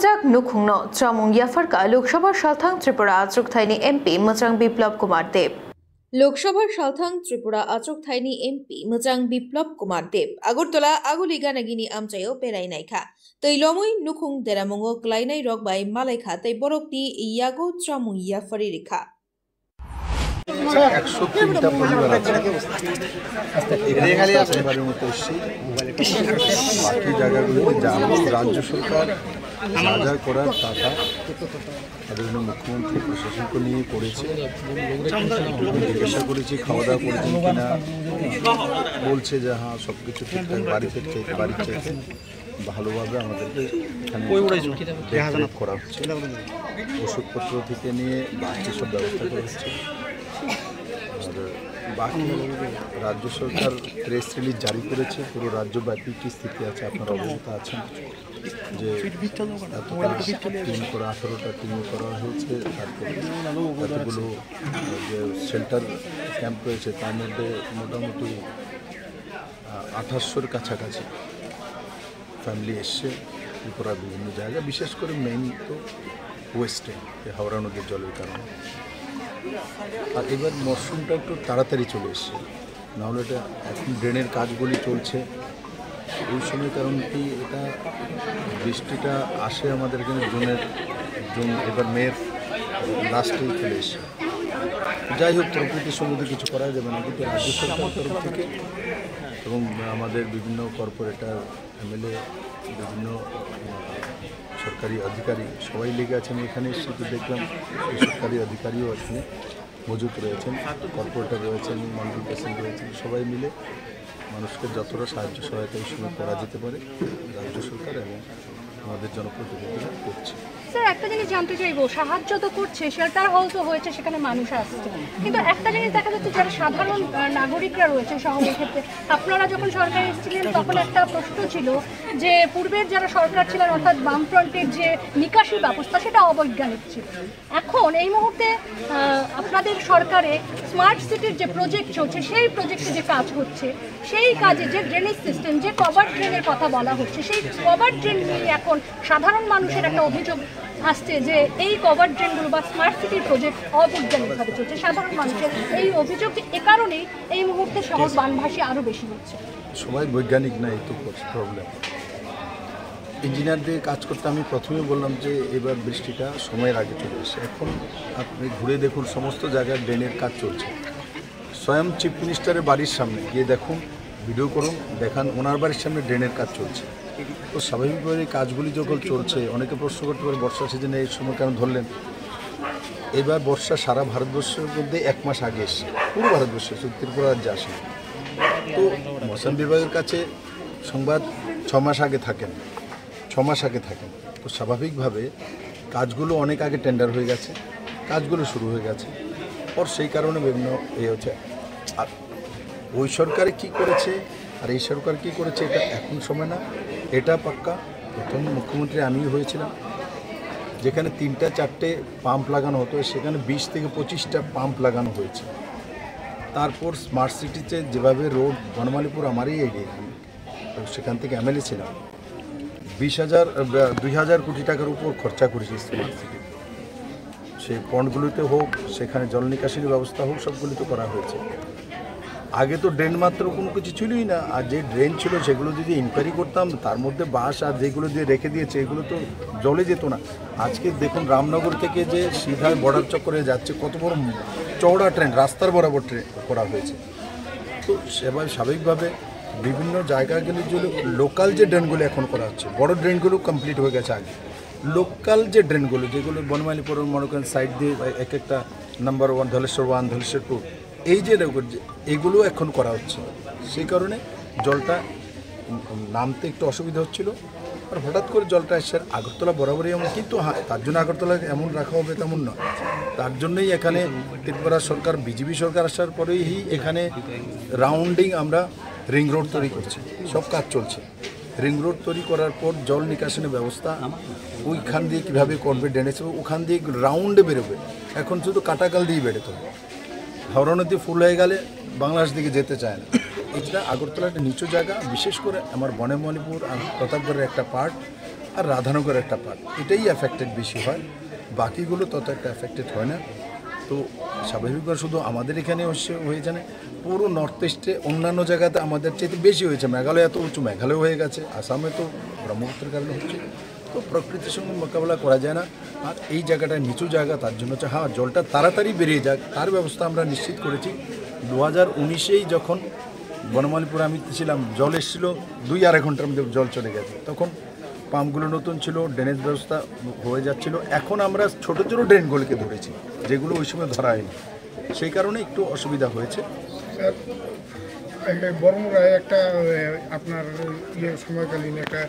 Hamjak Nukhungno, Tramung Yafarka, Loksabar Shalthang Tripura, Achuk MP, Machang Biplab Kumar Deb. লোকসভার সালথাং Tripura আচক tiny MP মচাং Biplab Kumar Deb Agartala আগুলিগা নাগিনি আমচাইও পেরাই নাইখা তৈলমই নুখুং দেরামুঙ্গ ক্লাইনাই রকবাই মালাইখা তাই বরকনি ইয়াগো ত্রামুং ইয়াফারি রেখা 103টা পরিবার আছে এবারের মতো এসেছি বাকি জায়গাগুলোতে যাবো রাজ্য সরকার যা করার টাকা বিভিন্ন মুখ্যমন্ত্রী প্রশাসনকে নিয়ে করেছে জিজ্ঞাসা করেছি খাওয়া দাওয়া করেছেন কিনা বলছে যে হ্যাঁ সব কিছু ঠিকঠাক বাড়িতে চাইতে ভালোভাবে আমাদেরকে করা হচ্ছে ওষুধপত্র থেকে নিয়ে বাকি সব ব্যবস্থা করা হচ্ছে বাকি রাজ্য সরকার প্রেস রিলিজ জারি করেছে পুরো রাজ্যব্যাপী কী স্থিতি আছে আপনারা অবগত আছেন যে এতটা টিম করা 18টা টিম করা হয়েছে তারপরে এতগুলো যে শেল্টার ক্যাম্প রয়েছে তার মধ্যে মোটামুটি 2800-র কাছাকাছি ফ্যামিলি এসছে ত্রিপুরার বিভিন্ন জায়গায় বিশেষ করে মেইন তো ওয়েস্টে হাওড়া নদীর জলের কারণে আর এবার মরশুমটা একটু তাড়াতাড়ি চলে এসছে নাহলে এটা এখন ড্রেনের কাজগুলি চলছে ওই সময় কারণ কি এটা বৃষ্টিটা আসে আমাদের এখানে জুন এবার মেয়ের লাস্টেই চলে এসছে যাই হোক প্রকৃতির সম্বন্ধে কিছু করা যাবে না কিন্তু রাজ্য সরকারের তরফ থেকে এবং আমাদের বিভিন্ন কর্পোরেটর এমএলএ বিভিন্ন সরকারি অধিকারী সবাই লেগে আছেন এখানে শুধু দেখলাম সরকারি অধিকারীও এখানে মজুত রয়েছেন কর্পোরেটর রয়েছেন মন্ডল প্রেসিডেন্ট রয়েছেন সবাই মিলে মানুষকে যতটা সাহায্য সহায়তা এই সময় করা যেতে পারে রাজ্য সরকার এবং আমাদের জনপ্রতিনিধিরা করছে। স্যার একটা জিনিস জানতে চাইবো সাহায্য তো করছে শেল্টার হাউস তো হয়েছে সেখানে মানুষ আসছে কিন্তু একটা জিনিস দেখা যাচ্ছে যারা সাধারণ নাগরিকরা রয়েছে শহরের ক্ষেত্রে আপনারা যখন সরকারে এসেছিলেন তখন একটা প্রশ্ন ছিল যে পূর্বের যারা সরকার ছিলেন অর্থাৎ বামফ্রন্টের যে নিকাশি ব্যবস্থা সেটা অবৈজ্ঞানিক ছিল এখন এই মুহূর্তে আপনাদের সরকারে স্মার্ট সিটির যে প্রজেক্ট চলছে সেই প্রজেক্টে যে কাজ হচ্ছে সেই কাজে যে ড্রেনেজ সিস্টেম যে কভার ড্রেনের কথা বলা হচ্ছে সেই কভার ড্রেন নিয়ে এখন সাধারণ মানুষের একটা অভিযোগ আসছে যে এই কভার ড্রেনগুলো বা স্মার্ট সিটির প্রজেক্ট অবৈজ্ঞানিকভাবে চলছে সাধারণ মানুষের এই অভিযোগ এ কারণেই এই মুহূর্তে শহর বানভাসী আরও বেশি হচ্ছে সবাই বৈজ্ঞানিক না এই তো প্রবলেম ইঞ্জিনিয়ারদের কাজ করতে আমি প্রথমে বললাম যে এবার বৃষ্টিটা সময়ের আগে চলে এসে এখন আপনি ঘুরে দেখুন সমস্ত জায়গায় ড্রেনের কাজ চলছে স্বয়ং চিফ মিনিস্টারের বাড়ির সামনে গিয়ে দেখুন ভিডিও করুন দেখান ওনার বাড়ির সামনে ড্রেনের কাজ চলছে তো স্বাভাবিকভাবে কাজগুলি যখন চলছে অনেকে প্রশ্ন করতে পারে বর্ষা সিজনে এই সময় কেন ধরলেন এবার বর্ষা সারা ভারতবর্ষের মধ্যে 1 মাস আগে এসছে পুরো ভারতবর্ষে শুধু ত্রিপুরা রাজ্যে আসে তো মৌসুম বিভাগের কাছে সংবাদ 6 মাস আগে থাকেন তো স্বাভাবিকভাবে কাজগুলো অনেক আগে টেন্ডার হয়ে গেছে কাজগুলো শুরু হয়ে গেছে আর সেই কারণে বিভিন্ন হচ্ছে আর ওই সরকারে কী করেছে আর এই সরকার কী করেছে এটা এখন সময় না এটা পাক্কা প্রথম মুখ্যমন্ত্রী আমিই হয়েছিলাম যেখানে 3-4টে পাম্প লাগানো হতো সেখানে 20 থেকে 25টা পাম্প লাগানো হয়েছে তারপর স্মার্ট সিটিতে যেভাবে রোড বনমালীপুর আমারই এরিয়া সেখান থেকে এমএলএ ছিলাম 20,000 কোটি টাকার উপর খরচা করেছি স্মার্ট সিটি সেই পয়েন্টগুলিতে হোক সেখানে জল নিকাশির ব্যবস্থা হোক সবগুলিতে করা হয়েছে আগে তো ড্রেন মাত্র কোনো কিছু ছিলই না আর যে ড্রেন ছিল সেগুলো যদি ইনকোয়ারি করতাম তার মধ্যে বাঁশ আর যেগুলো দিয়ে রেখে দিয়েছে এগুলো তো জলে যেত না আজকে দেখুন রামনগর থেকে যে সিধা বর্ডার চক্করে যাচ্ছে কত বড় চওড়া ট্রেন রাস্তার বরাবর ট্রেন করা হয়েছে তো সেভাবে স্বাভাবিকভাবে বিভিন্ন জায়গাগুলি যে লোকাল যে ড্রেনগুলো এখন করা হচ্ছে বড় ড্রেনগুলো কমপ্লিট হয়ে গেছে আগে লোকাল যে ড্রেনগুলো যেগুলো বনমালীপুর মনে করেন সাইড দিয়ে এক একটা নাম্বার 1 ধলেশ্বর 1 ধলেশ্বর 2 এই যে এগুলো এখন করা হচ্ছে সেই কারণে জলটা নামতে একটু অসুবিধা হচ্ছিল আর হঠাৎ করে জলটা এসে আগরতলা বরাবরই এমন কিন্তু হ্যাঁ তার জন্য আগরতলা এমন রাখা হবে তেমন নয় তার জন্যই এখানে ত্রিপুরা সরকার বিজেপি সরকার আসার পরেই এখানে রাউন্ডিং আমরা রিং রোড তৈরি করছি সব কাজ চলছে রিং রোড তৈরি করার পর জল নিকাশনের ব্যবস্থা ওইখান দিয়ে কীভাবে করবে ড্রেনেজ ওখান দিয়ে রাউন্ডে বেরোবে এখন শুধু কাটাকাল দিয়ে বেরোতে হবে হাওড়া নদী ফুল হয়ে গেলে বাংলাদেশ দিকে যেতে চায় না এটা আগরতলা একটা নিচু জায়গা বিশেষ করে আমার বনমালীপুর আর প্রতাপগড়ের একটা পার্ট আর রাধানগর একটা পার্ট, এটাই এফেক্টেড বেশি হয়, বাকিগুলো তত একটা এফেক্টেড হয় না। তো স্বাভাবিকভাবে শুধু আমাদের এখানে হয়েছে না, পুরো নর্থ ইস্টে অন্যান্য জায়গাতে আমাদের চাইতে বেশি হয়েছে। মেঘালয় এত উঁচু মেঘালয় হয়ে গেছে, আসামে তো ব্রহ্মপুত্রের কারণে হচ্ছে। তো প্রকৃতির সঙ্গে মোকাবেলা করা যায় না। আর এই জায়গাটা নিচু জায়গা, তার জন্য হচ্ছে হ্যাঁ জলটা তাড়াতাড়ি বেরিয়ে যাক তার ব্যবস্থা আমরা নিশ্চিত করেছি। 2019-এই যখন বনমালীপুরে আমি ছিলাম, জল এসেছিলো 2-2.5 ঘন্টার মধ্যে জল চলে গেছে। তখন পাম্পগুলো নতুন ছিল, ড্রেনেজ ব্যবস্থা হয়ে যাচ্ছিল। এখন আমরা ছোটো ছোটো ড্রেনগুলোকে ধরেছি, যেগুলো ওই সময় ধরা হয়নি, সেই কারণে একটু অসুবিধা হয়েছে। বরমুরায় একটা আপনার সময়কালীন একটা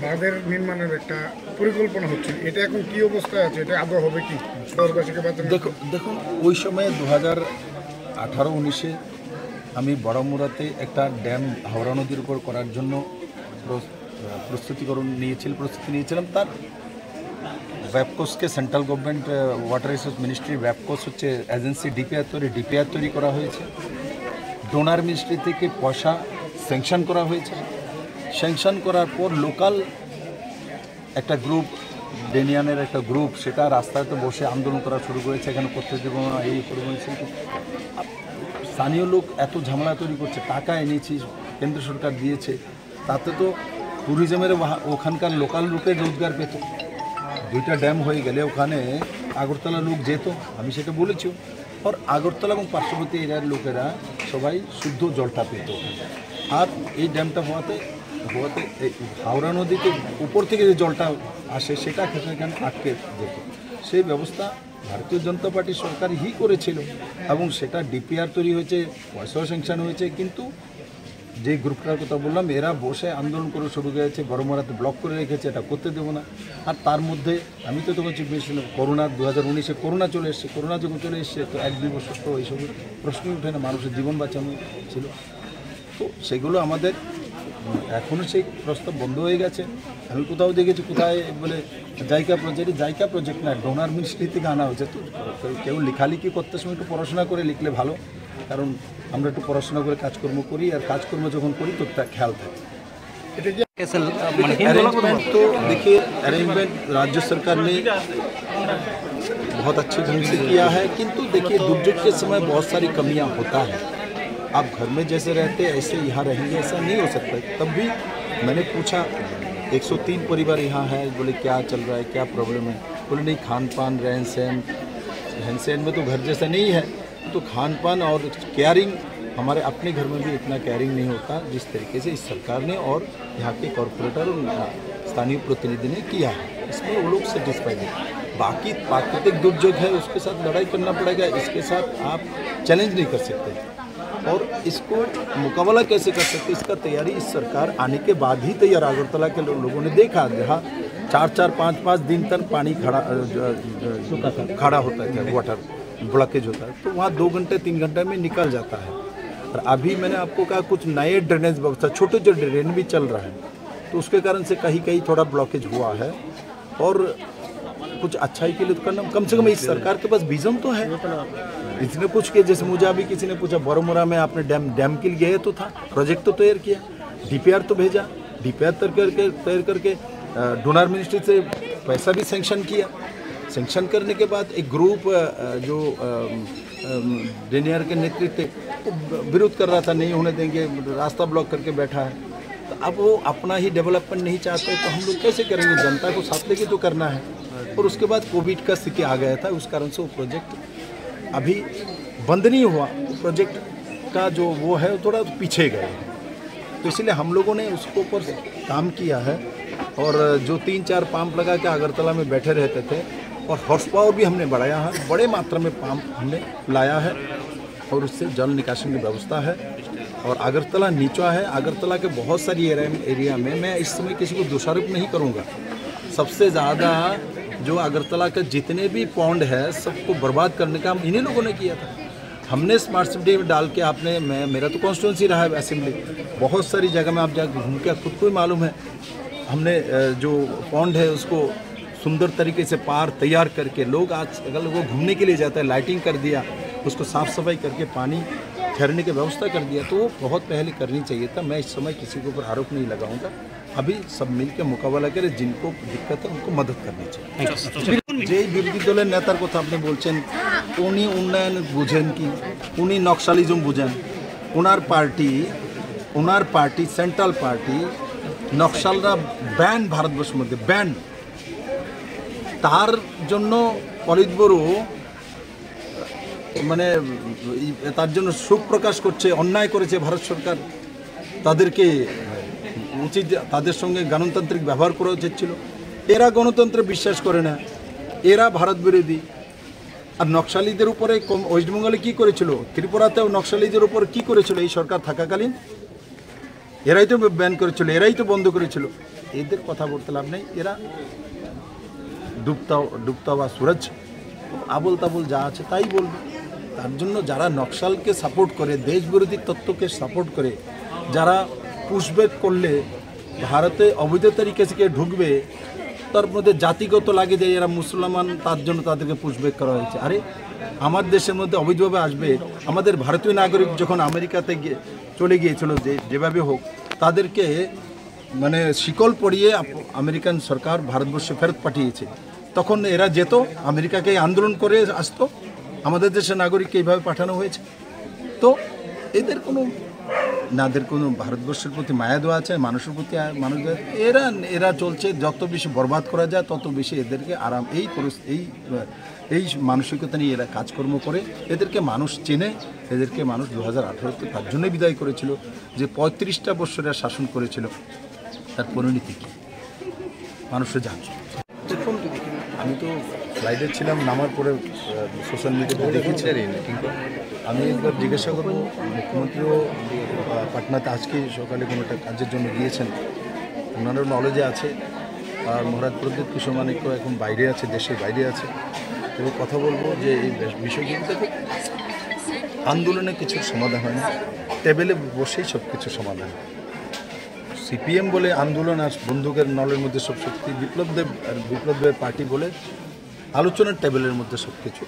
বাঁধের নির্মাণের একটা পরিকল্পনা হচ্ছে, এটা এখন কি অবস্থায় আছে? এটা আদৌ হবে কি শহরবাসীকে বাঁচানো? দেখুন ওই সময় 2018-19-এ আমি বড়মুরাতে একটা ড্যাম হাওড়া নদীর উপর করার জন্য প্রস্তুতি নিয়েছিলাম। তার ওয়েবকোসকে central government water resource ministry ওয়েবকোস হচ্ছে এজেন্সি ডিপিআর তৈরি করা হয়েছে। ডোনার মিনিস্ট্রি থেকে পয়সা স্যাংশন করা হয়েছে। স্যাংশন করার পর লোকাল একটা গ্রুপ, ডেনিয়ানের একটা গ্রুপ, সেটা রাস্তাতে বসে আন্দোলন করা শুরু করেছে, এখানে করতে দেবো না, এই করবো। স্থানীয় লোক এত ঝামেলা তৈরি করছে, টাকা এনেছি, কেন্দ্র সরকার দিয়েছে, তাতে তো ট্যুরিজমের ওখানকার লোকাল লোকের রোজগার পেত। 2টা ড্যাম হয়ে গেলে ওখানে আগরতলা লোক যেত, আমি সেটা বলেছি। আর আগরতলা এবং পার্শ্ববর্তী এরিয়ার লোকেরা সবাই শুদ্ধ জলটা পেত। আর এই ড্যামটা হওয়াতে এই হাওড়া নদীতে উপর থেকে যে জলটা আসে সেটা সেখানে আটকে যেত। সেই ব্যবস্থা ভারতীয় জনতা পার্টি সরকারই করেছিল এবং সেটা ডিপিআর তৈরি হয়েছে, পয়সাও স্যাংশন হয়েছে। কিন্তু যে গ্রুপটার কথা বললাম, এরা বসে আন্দোলন করে শুরু করেছে, বড়মরাতে ব্লক করে রেখেছে, এটা করতে দেবো না। আর তার মধ্যে আমি তো তখন চিফ মিনিস্টার, করোনা 2019-এ করোনা চলে এসছে। করোনা যখন চলে এসছে তো 1-2 বছর তো এইসব প্রশ্নই ওঠে না, মানুষের জীবন বাঁচানো ছিল। তো সেগুলো আমাদের এখনও সেই প্রস্তাব বন্ধ হয়ে গেছে। আমি কোথাও দেখেছি কোথায় বলে জায়গা প্রজেক্ট না, ডোনার মিনিস্ট্রি থেকে আনা হয়েছে। তো কেউ লেখালেখি করতে সময় একটু পড়াশোনা করে লিখলে ভালো, কারণ আমরা একটু পড়াশোনা করে কাজকর্ম করি, আর কাজকর্ম যখন করি তো তার খেয়াল থাকে। अरेंजमेंट तो देखिए, अरेंजमेंट राज्य सरकार ने बहुत अच्छे ढंग से किया है, किंतु देखिए दुर्योग के समय बहुत सारी कमियां होता है। आप घर में जैसे रहते ऐसे यहाँ रहेंगे, ऐसा नहीं हो सकता। तब भी मैंने पूछा, 103 परिवार यहाँ है, बोले क्या चल रहा है, क्या प्रॉब्लम है? बोले नहीं, खान पान रहन सहन में तो घर जैसा नहीं है, तो खान पान और केयरिंग हमारे अपने घर में भी इतना केयरिंग नहीं होता जिस तरीके से इस सरकार ने और यहाँ के कॉरपोरेटर और स्थानीय प्रतिनिधि ने किया है। इसमें वो लोग सेटिस्फाइड हैं। बाकी प्राकृतिक दुर्योग है, उसके साथ लड़ाई करना पड़ेगा, इसके साथ आप चैलेंज नहीं कर सकते। और इसको मुकाबला कैसे कर सकते, इसका तैयारी इस सरकार आने के बाद ही तैयार। अगरतला के लोगों ने देखा, जहाँ 4-4, 5-5 दिन तक पानी खड़ा होता है, वाटर ब्लॉकेज होता है, तो वहाँ 2 घंटे 3 घंटे में निकल जाता है। और अभी मैंने आपको कहा कुछ नए ड्रेनेज व्यवस्था, छोटे छोटे ड्रेन भी चल रहा है, तो उसके कारण से कहीं कहीं थोड़ा ब्लॉकेज हुआ है। और कुछ अच्छाई के लिए तो करना, कम से कम इस सरकार के पास विजन तो है। इसने कुछ किया, जैसे मुझे अभी किसी ने पूछा बड़मोरा में आपने डैम के लिए गए तो था, प्रोजेक्ट तो तैयार किया, डीपीआर तो भेजा, डीपीआर तैयार करके डोनर मिनिस्ट्री से पैसा भी सैंक्शन किया। सैंक्शन करने के बाद एक ग्रुप जो डेनियर के नेतृत्व तो विरोध कर रहा था, नहीं होने देंगे, रास्ता ब्लॉक करके बैठा है। तो अब वो अपना ही डेवलपमेंट नहीं चाहते, तो हम लोग कैसे करेंगे? जनता को साथ लेके तो करना है। और उसके बाद कोविड का स्थिति आ गया था, उस कारण से वो प्रोजेक्ट अभी बंद नहीं हुआ। प्रोजेक्ट का जो वो है वो थोड़ा पीछे गए, तो इसलिए हम लोगों ने उसके ऊपर काम किया है। और जो 3-4 पंप लगा के अगरतला में बैठे रहते थे, और हॉर्स पावर भी हमने बढ़ाया है, बड़े मात्रा में पंप हमने लाया है, और उससे जल निकासी की व्यवस्था है। और अगरतला नीचा है, अगरतला के बहुत सारी एरिया में मैं इस समय किसी को दोषारोप नहीं करूँगा। सबसे ज़्यादा जो अगरतला के जितने भी पौंड है सबको बर्बाद करने का काम इन्हीं लोगों ने किया था। हमने स्मार्ट सिटी में डाल के, आपने मेरा तो कॉन्स्टिट्यूंसी रहा है असेंबली, बहुत सारी जगह में आप जाकर घूम के खुद को ही मालूम है, हमने जो पौंड है उसको सुंदर तरीके से पार तैयार करके, लोग आज अगर लोगों घूमने के लिए जाता है, लाइटिंग कर दिया, उसको साफ़ सफाई करके पानी ठहरने की व्यवस्था कर दिया, तो वो बहुत पहले करनी चाहिए था। मैं इस समय किसी के ऊपर आरोप नहीं लगाऊंगा। अभी सब मिलकर मुकाबला करे, जिनको दिक्कत है उनको मदद करनी चाहिए। যে বিরোধী দলের নেতার কথা আপনি বলছেন, উনি উন্নয়ন বুঝেন কি, উনি নকশালিজম বুঝেন। ওনার পার্টি সেন্ট্রাল পার্টি নকশালরা ব্যান ভারতবর্ষের মধ্যে ব্যান। তার জন্য পলিটব্যুরো মানে তার জন্য শোক প্রকাশ করছে, অন্যায় করেছে ভারত সরকার। তাদেরকে উচিত তাদের সঙ্গে গণতান্ত্রিক ব্যবহার করা উচিত ছিল। এরা গণতন্ত্রে বিশ্বাস করে না, এরা ভারত বিরোধী। আর নকশালীদের উপরে ওয়েস্টবেঙ্গলে কী করেছিল, ত্রিপুরাতেও নকশালীদের উপর কী করেছিল এই সরকার থাকাকালীন? এরাই তো ব্যান করেছিল, এরাই তো বন্ধ করেছিল। এদের কথা বলতে লাভ নেই। এরা ডুবতা বা সুরজ আবল তাবল যা আছে তাই বলবে। তার জন্য যারা নকশালকে সাপোর্ট করে, দেশ বিরোধী তত্ত্বকে সাপোর্ট করে, যারা পুশব্যাক করলে ভারতে অবৈধ তরিকে থেকে ঢুকবে, তার মধ্যে জাতিগত লাগে যে এরা মুসলমান, তার জন্য তাদেরকে পুশব্যাক করা হয়েছে। আরে আমার দেশের মধ্যে অবৈধভাবে আসবে, আমাদের ভারতীয় নাগরিক যখন আমেরিকাতে চলে গিয়েছিল যেভাবে হোক, তাদেরকে মানে শিকল পরিয়ে আমেরিকান সরকার ভারতবর্ষে ফেরত পাঠিয়েছে। তখন এরা যেত আমেরিকাকে আন্দোলন করে আসতো, আমাদের দেশের নাগরিককে এইভাবে পাঠানো হয়েছে। তো এদের কোনো ভারতবর্ষের প্রতি মায়া দেওয়া আছে, মানুষের প্রতি মানুষ এরা চলছে যত বেশি বরবাদ করা যায় তত বেশি এদেরকে আরাম। এই মানসিকতা নিয়ে এরা কাজকর্ম করে। এদেরকে মানুষ চেনে, এদেরকে মানুষ 2018-তে তার জন্যই বিদায় করেছিল, যে 35টা বছরের শাসন করেছিল, তার পরিণতি কী মানুষরা জানছে। দেখুন, আমি তো ফ্লাইটে ছিলাম, নামার পরে সোশ্যাল মিডিয়াতে দেখেছি। আমি একবার জিজ্ঞাসা করব, মুখ্যমন্ত্রীও পাটনাতে আজকে সকালে কোনো একটা কাজের জন্য গিয়েছেন, ওনারও নলেজে আছে। আর মহারাজ প্রদীপ কিশোর মানিক্য এখন বাইরে আছে, দেশের বাইরে আছে। তবে কথা বলবো যে এই বিষয়গুলোতে আন্দোলনে কিছু সমাধান হয় না, টেবিলে বসেই সব কিছু সমাধান। সিপিএম বলে আন্দোলন আর বন্দুকের নলের মধ্যে সব শক্তি, বিপ্লবদেব পার্টি বলে আলোচনার টেবিলের মধ্যে সব কিছু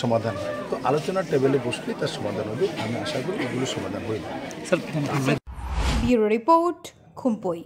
সমাধান হয়। তো আলোচনার টেবিলে বসলেই তার সমাধান হবে। আমি আশা করি এগুলো সমাধান হয়ে যাবে। Bureau report, খুম্পই।